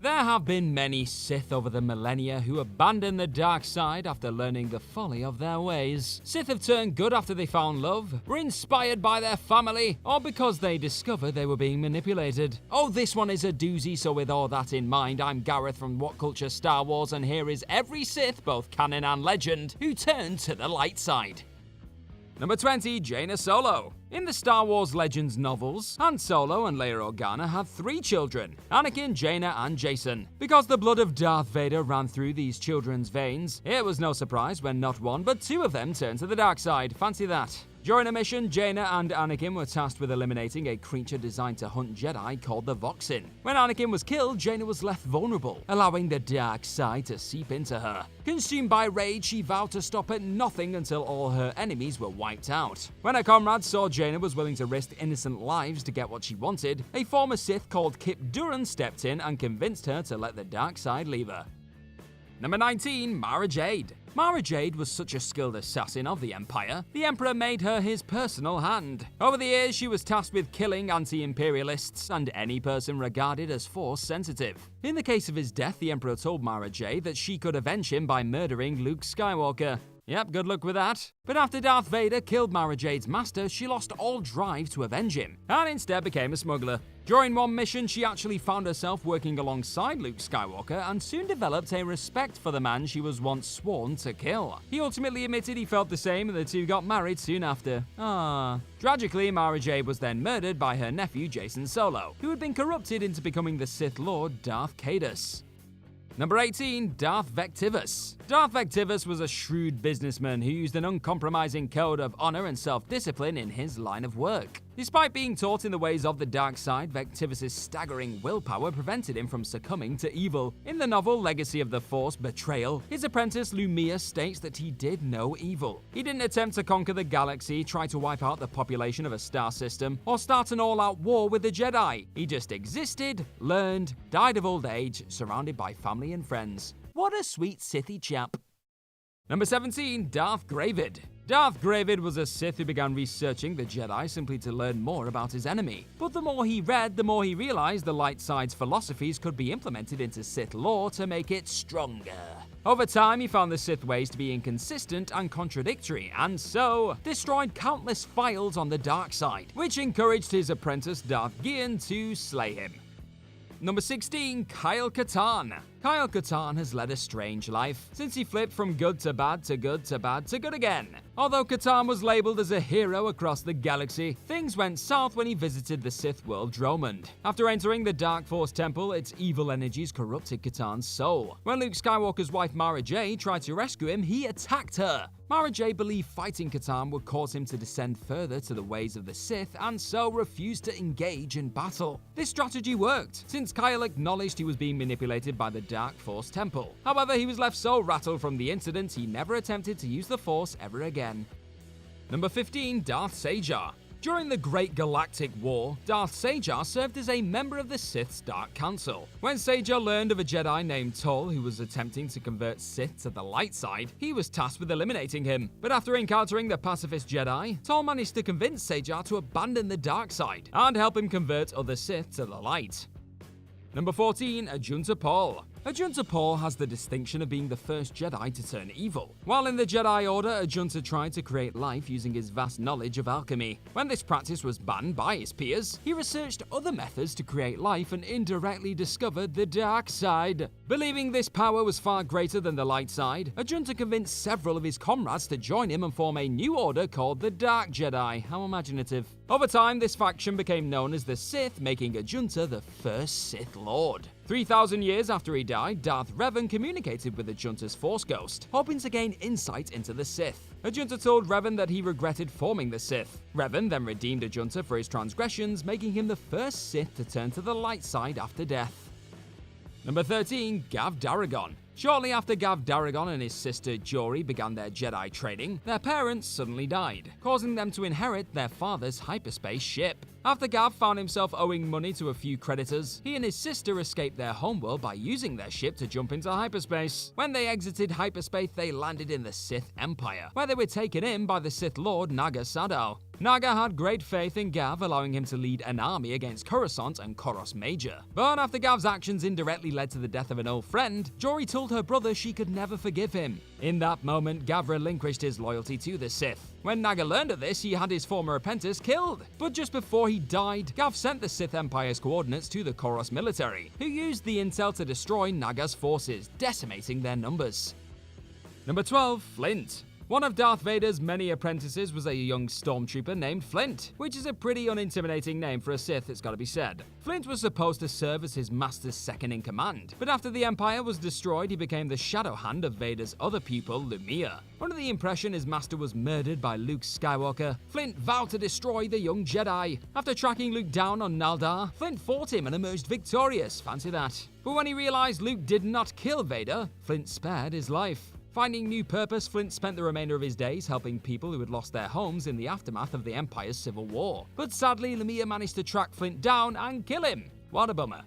There have been many Sith over the millennia who abandoned the dark side after learning the folly of their ways. Sith have turned good after they found love, were inspired by their family, or because they discovered they were being manipulated. Oh, this one is a doozy, so with all that in mind, I'm Gareth from What Culture Star Wars, and here is every Sith, both canon and legend, who turned to the light side. Number 20, Jaina Solo. In the Star Wars Legends novels, Han Solo and Leia Organa had 3 children, Anakin, Jaina, and Jacen. Because the blood of Darth Vader ran through these children's veins, it was no surprise when not 1 but 2 of them turned to the dark side. Fancy that. During a mission, Jaina and Anakin were tasked with eliminating a creature designed to hunt Jedi called the Voxin. When Anakin was killed, Jaina was left vulnerable, allowing the dark side to seep into her. Consumed by rage, she vowed to stop at nothing until all her enemies were wiped out. When her comrades saw Jaina was willing to risk innocent lives to get what she wanted, a former Sith called Kip Duran stepped in and convinced her to let the dark side leave her. Number 19, Mara Jade. Mara Jade was such a skilled assassin of the Empire, the Emperor made her his personal hand. Over the years, she was tasked with killing anti-imperialists and any person regarded as Force-sensitive. In the case of his death, the Emperor told Mara Jade that she could avenge him by murdering Luke Skywalker. Yep, good luck with that. But after Darth Vader killed Mara Jade's master, she lost all drive to avenge him, and instead became a smuggler. During one mission, she actually found herself working alongside Luke Skywalker and soon developed a respect for the man she was once sworn to kill. He ultimately admitted he felt the same and the two got married soon after. Tragically, Mara Jade was then murdered by her nephew Jacen Solo, who had been corrupted into becoming the Sith Lord Darth Caedus. Number 18, Darth VECTIVUS. Darth VECTIVUS was a shrewd businessman who used an uncompromising code of honor and self-discipline in his line of work. Despite being taught in the ways of the dark side, VECTIVUS' staggering willpower prevented him from succumbing to evil. In the novel Legacy of the Force Betrayal, his apprentice Lumia states that he did no evil. He didn't attempt to conquer the galaxy, try to wipe out the population of a star system, or start an all-out war with the Jedi. He just existed, learned, died of old age, surrounded by family and friends. What a sweet Sithy chap. Number 17, Darth GRAVID. Darth GRAVID was a Sith who began researching the Jedi simply to learn more about his enemy. But the more he read, the more he realized the light side's philosophies could be implemented into Sith lore to make it stronger. Over time, he found the Sith ways to be inconsistent and contradictory, and so destroyed countless files on the dark side, which encouraged his apprentice Darth Gian to slay him. Number 16, Kyle Katarn. Kyle Katarn has led a strange life, since he flipped from good to bad to good to bad to good again. Although Katarn was labeled as a hero across the galaxy, things went south when he visited the Sith world Dromund. After entering the Dark Force Temple, its evil energies corrupted Katarn's soul. When Luke Skywalker's wife Mara Jade tried to rescue him, he attacked her. Mara Jade believed fighting Katarn would cause him to descend further to the ways of the Sith, and so refused to engage in battle. This strategy worked, since Kyle acknowledged he was being manipulated by the Dark Force Temple. However, he was left so rattled from the incident, he never attempted to use the Force ever again. Number 15, Darth Sajar. During the Great Galactic War, Darth Sajar served as a member of the Sith's Dark Council. When Sajar learned of a Jedi named Tull who was attempting to convert Sith to the light side, he was tasked with eliminating him. But after encountering the pacifist Jedi, Tull managed to convince Sajar to abandon the dark side and help him convert other Sith to the light. Number 14, AJUNTA PALL. AJUNTA PALL has the distinction of being the first Jedi to turn evil. While in the Jedi Order, AJUNTA tried to create life using his vast knowledge of alchemy. When this practice was banned by his peers, he researched other methods to create life and indirectly discovered the dark side. Believing this power was far greater than the light side, AJUNTA convinced several of his comrades to join him and form a new order called the Dark Jedi. How imaginative. Over time, this faction became known as the Sith, making AJUNTA the first Sith Lord. 3,000 years after he died, Darth Revan communicated with AJUNTA's Force Ghost, hoping to gain insight into the Sith. AJUNTA told Revan that he regretted forming the Sith. Revan then redeemed AJUNTA for his transgressions, making him the first Sith to turn to the light side after death. Number 13, Gav Daragon. Shortly after Gav Daragon and his sister Jory began their Jedi training, their parents suddenly died, causing them to inherit their father's hyperspace ship. After Gav found himself owing money to a few creditors, he and his sister escaped their homeworld by using their ship to jump into hyperspace. When they exited hyperspace, they landed in the Sith Empire, where they were taken in by the Sith Lord Naga Sadow. Naga had great faith in Gav, allowing him to lead an army against Coruscant and Koros Major. But after Gav's actions indirectly led to the death of an old friend, Jory told her brother she could never forgive him. In that moment, Gav relinquished his loyalty to the Sith. When Naga learned of this, he had his former apprentice killed. But just before he died, Gav sent the Sith Empire's coordinates to the Koros military, who used the intel to destroy Naga's forces, decimating their numbers. Number 12. Flint. One of Darth Vader's many apprentices was a young stormtrooper named Flint, which is a pretty unintimidating name for a Sith, it's gotta be said. Flint was supposed to serve as his master's second-in-command, but after the Empire was destroyed, he became the shadow hand of Vader's other pupil, Lumiya. Under the impression his master was murdered by Luke Skywalker, Flint vowed to destroy the young Jedi. After tracking Luke down on Naldar, Flint fought him and emerged victorious, fancy that. But when he realized Luke did not kill Vader, Flint spared his life. Finding new purpose, Flint spent the remainder of his days helping people who had lost their homes in the aftermath of the Empire's civil war. But sadly, Lumiya managed to track Flint down and kill him. What a bummer.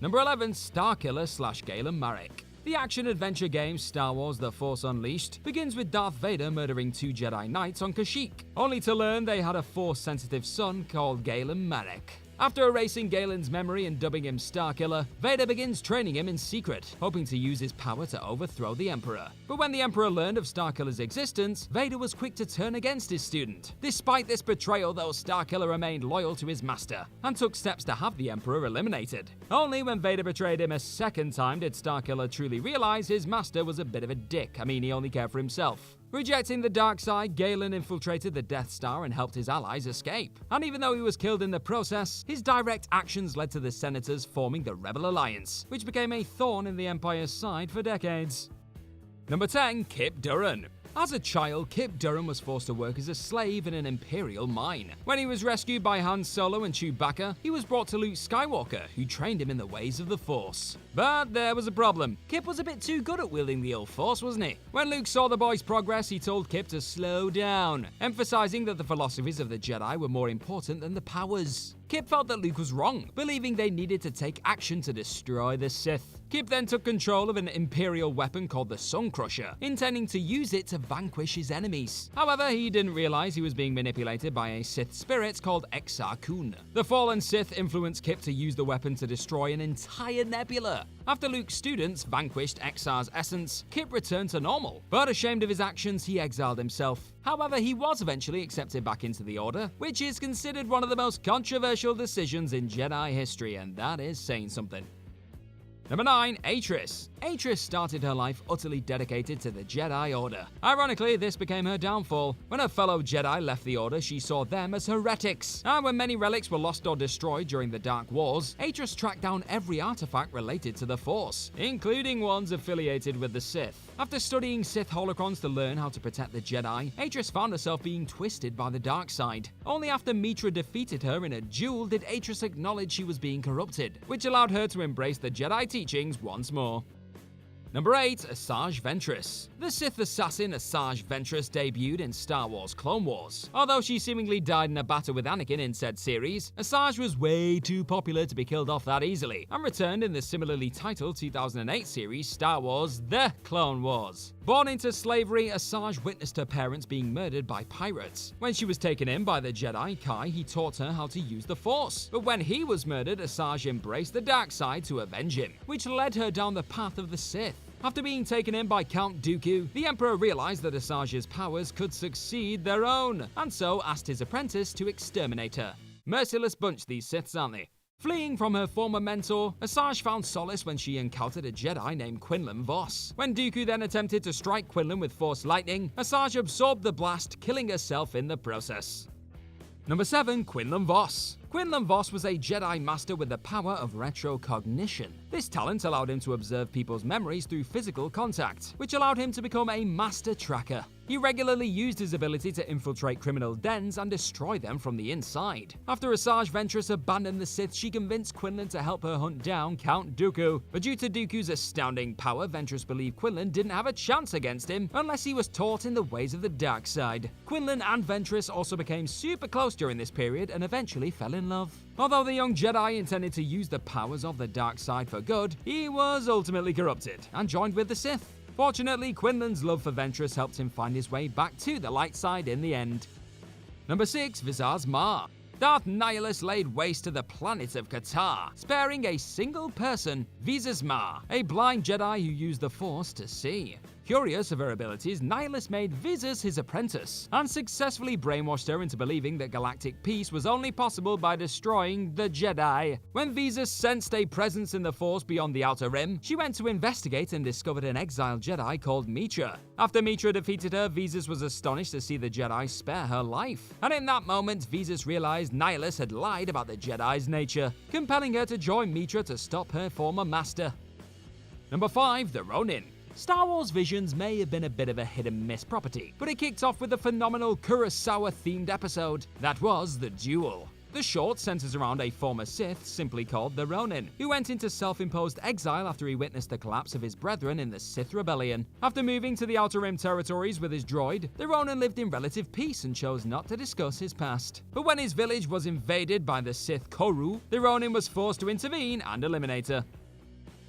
Number 11. Starkiller / Galen Marek. The action-adventure game Star Wars The Force Unleashed begins with Darth Vader murdering 2 Jedi Knights on Kashyyyk, only to learn they had a Force-sensitive son called Galen Marek. After erasing Galen's memory and dubbing him Starkiller, Vader begins training him in secret, hoping to use his power to overthrow the Emperor. But when the Emperor learned of Starkiller's existence, Vader was quick to turn against his student. Despite this betrayal though, Starkiller remained loyal to his master, and took steps to have the Emperor eliminated. Only when Vader betrayed him a second time did Starkiller truly realize his master was a bit of a dick. He only cared for himself. Rejecting the dark side, Galen infiltrated the Death Star and helped his allies escape. And even though he was killed in the process, his direct actions led to the Senators forming the Rebel Alliance, which became a thorn in the Empire's side for decades. Number 10. Kip Durran. As a child, Kip Durran was forced to work as a slave in an Imperial mine. When he was rescued by Han Solo and Chewbacca, he was brought to Luke Skywalker, who trained him in the ways of the Force. But there was a problem. Kip was a bit too good at wielding the old Force, wasn't he? When Luke saw the boy's progress, he told Kip to slow down, emphasizing that the philosophies of the Jedi were more important than the powers. Kip felt that Luke was wrong, believing they needed to take action to destroy the Sith. Kip then took control of an Imperial weapon called the Sun Crusher, intending to use it to vanquish his enemies. However, he didn't realize he was being manipulated by a Sith spirit called Exar Kun. The fallen Sith influenced Kip to use the weapon to destroy an entire nebula. After Luke's students vanquished Exar's essence, Kip returned to normal, but ashamed of his actions, he exiled himself. However, he was eventually accepted back into the Order, which is considered one of the most controversial decisions in Jedi history, and that is saying something. Number 9. Atris. Atris started her life utterly dedicated to the Jedi Order. Ironically, this became her downfall. When her fellow Jedi left the Order, she saw them as heretics. And when many relics were lost or destroyed during the Dark Wars, Atris tracked down every artifact related to the Force, including ones affiliated with the Sith. After studying Sith holocrons to learn how to protect the Jedi, Atris found herself being twisted by the dark side. Only after Mitra defeated her in a duel did Atris acknowledge she was being corrupted, which allowed her to embrace the Jedi teachings once more. Number 8. ASAJJ Ventress. The Sith assassin ASAJJ Ventress debuted in Star Wars Clone Wars. Although she seemingly died in a battle with Anakin in said series, ASAJJ was way too popular to be killed off that easily, and returned in the similarly titled 2008 series Star Wars The Clone Wars. Born into slavery, ASAJJ witnessed her parents being murdered by pirates. When she was taken in by the Jedi, Kai, he taught her how to use the Force. But when he was murdered, ASAJJ embraced the dark side to avenge him, which led her down the path of the Sith. After being taken in by Count Dooku, the Emperor realized that ASAJJ's powers could succeed their own, and so asked his apprentice to exterminate her. Merciless bunch, these Siths, aren't they? Fleeing from her former mentor, ASAJJ found solace when she encountered a Jedi named QUINLAN Vos. When Dooku then attempted to strike QUINLAN with Force lightning, ASAJJ absorbed the blast, killing herself in the process. Number 7. QUINLAN Vos. QUINLAN Vos was a Jedi Master with the power of retrocognition. This talent allowed him to observe people's memories through physical contact, which allowed him to become a Master Tracker. He regularly used his ability to infiltrate criminal dens and destroy them from the inside. After ASAJJ Ventress abandoned the Sith, she convinced QUINLAN to help her hunt down Count Dooku. But due to Dooku's astounding power, Ventress believed QUINLAN didn't have a chance against him unless he was taught in the ways of the dark side. QUINLAN and Ventress also became super close during this period and eventually fell in love. Although the young Jedi intended to use the powers of the dark side for good, he was ultimately corrupted and joined with the Sith. Fortunately, QUINLAN's love for Ventress helped him find his way back to the light side in the end. Number 6. Visas Ma. Darth Nihilus laid waste to the planet of KATARN, sparing a single person, Visas Ma, a blind Jedi who used the Force to see. Curious of her abilities, Nihilus made Visas his apprentice, and successfully brainwashed her into believing that galactic peace was only possible by destroying the Jedi. When Visas sensed a presence in the Force beyond the Outer Rim, she went to investigate and discovered an exiled Jedi called Mitra. After Mitra defeated her, Visas was astonished to see the Jedi spare her life. And in that moment, Visas realized Nihilus had lied about the Jedi's nature, compelling her to join Mitra to stop her former master. Number 5. The Ronin. Star Wars Visions may have been a bit of a hit-and-miss property, but it kicked off with a phenomenal Kurosawa-themed episode that was The Duel. The short centers around a former Sith, simply called the Ronin, who went into self-imposed exile after he witnessed the collapse of his brethren in the Sith Rebellion. After moving to the Outer Rim territories with his droid, the Ronin lived in relative peace and chose not to discuss his past. But when his village was invaded by the Sith Koru, the Ronin was forced to intervene and eliminate her.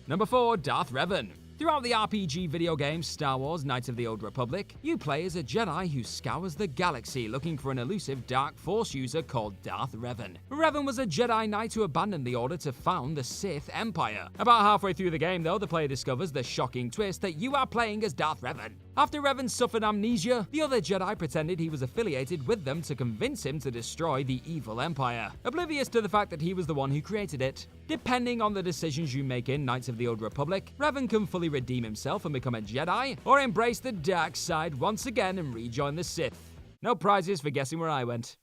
Number 4. Darth Revan. Throughout the RPG video game Star Wars Knights of the Old Republic, you play as a Jedi who scours the galaxy looking for an elusive dark Force user called Darth Revan. Revan was a Jedi Knight who abandoned the Order to found the Sith Empire. About halfway through the game though, the player discovers the shocking twist that you are playing as Darth Revan. After Revan suffered amnesia, the other Jedi pretended he was affiliated with them to convince him to destroy the evil Empire, oblivious to the fact that he was the one who created it. Depending on the decisions you make in Knights of the Old Republic, Revan can fully redeem himself and become a Jedi, or embrace the dark side once again and rejoin the Sith. No prizes for guessing where I went.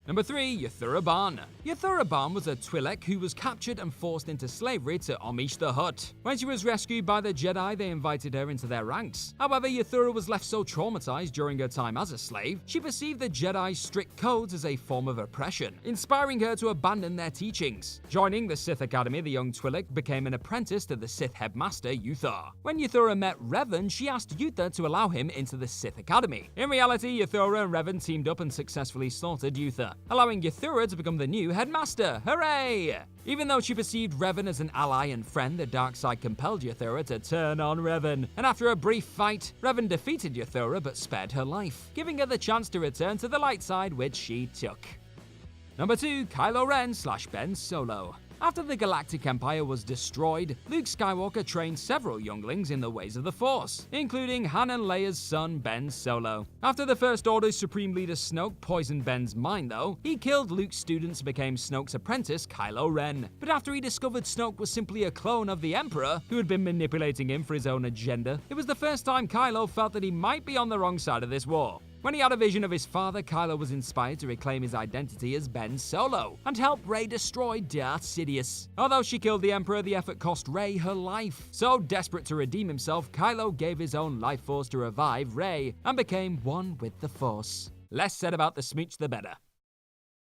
Number 3. Yuthura Ban. Yuthura Ban was a Twi'lek who was captured and forced into slavery to Amish the Hutt. When she was rescued by the Jedi, they invited her into their ranks. However, Yuthura was left so traumatized during her time as a slave, she perceived the Jedi's strict codes as a form of oppression, inspiring her to abandon their teachings. Joining the Sith Academy, the young Twi'lek became an apprentice to the Sith headmaster Yuthar. When Yuthura met Revan, she asked Yuthar to allow him into the Sith Academy. In reality, Yuthura and Revan teamed up and successfully slaughtered Yuthar, allowing Yuthura to become the new headmaster. Hooray! Even though she perceived Revan as an ally and friend, the dark side compelled Yuthura to turn on Revan. And after a brief fight, Revan defeated Yuthura but spared her life, giving her the chance to return to the light side, which she took. Number 2. Kylo Ren / Ben Solo. After the Galactic Empire was destroyed, Luke Skywalker trained several younglings in the ways of the Force, including Han and Leia's son, Ben Solo. After the First Order's Supreme Leader Snoke poisoned Ben's mind though, he killed Luke's students and became Snoke's apprentice, Kylo Ren. But after he discovered Snoke was simply a clone of the Emperor, who had been manipulating him for his own agenda, it was the first time Kylo felt that he might be on the wrong side of this war. When he had a vision of his father, Kylo was inspired to reclaim his identity as Ben Solo and help Rey destroy Darth Sidious. Although she killed the Emperor, the effort cost Rey her life. So, desperate to redeem himself, Kylo gave his own life force to revive Rey and became one with the Force. Less said about the smooch, the better.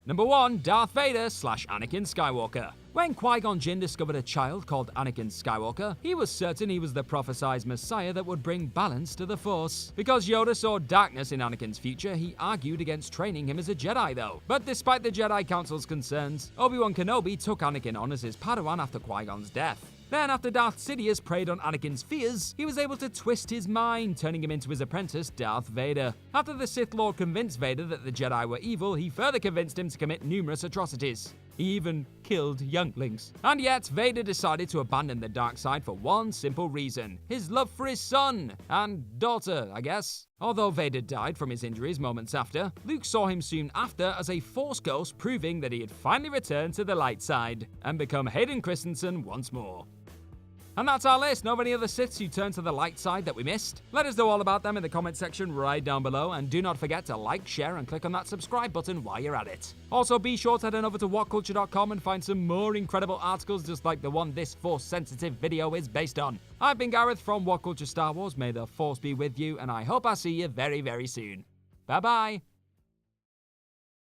Number 1. Darth Vader / Anakin Skywalker. When Qui-Gon Jinn discovered a child called Anakin Skywalker, he was certain he was the prophesied Messiah that would bring balance to the Force. Because Yoda saw darkness in Anakin's future, he argued against training him as a Jedi though. But despite the Jedi Council's concerns, Obi-Wan Kenobi took Anakin on as his Padawan after Qui-Gon's death. Then, after Darth Sidious preyed on Anakin's fears, he was able to twist his mind, turning him into his apprentice, Darth Vader. After the Sith Lord convinced Vader that the Jedi were evil, he further convinced him to commit numerous atrocities. He even killed younglings. And yet, Vader decided to abandon the dark side for one simple reason: his love for his son and daughter, I guess. Although Vader died from his injuries moments after, Luke saw him soon after as a Force ghost, proving that he had finally returned to the light side and become Hayden Christensen once more. And that's our list. Know of any other Siths who turned to the light side that we missed? Let us know all about them in the comment section right down below, and do not forget to like, share, and click on that subscribe button while you're at it. Also, be sure to head on over to whatculture.com and find some more incredible articles just like the one this Force-sensitive video is based on. I've been Gareth from What Culture Star Wars. May the Force be with you, and I hope I see you very, very soon. Bye-bye.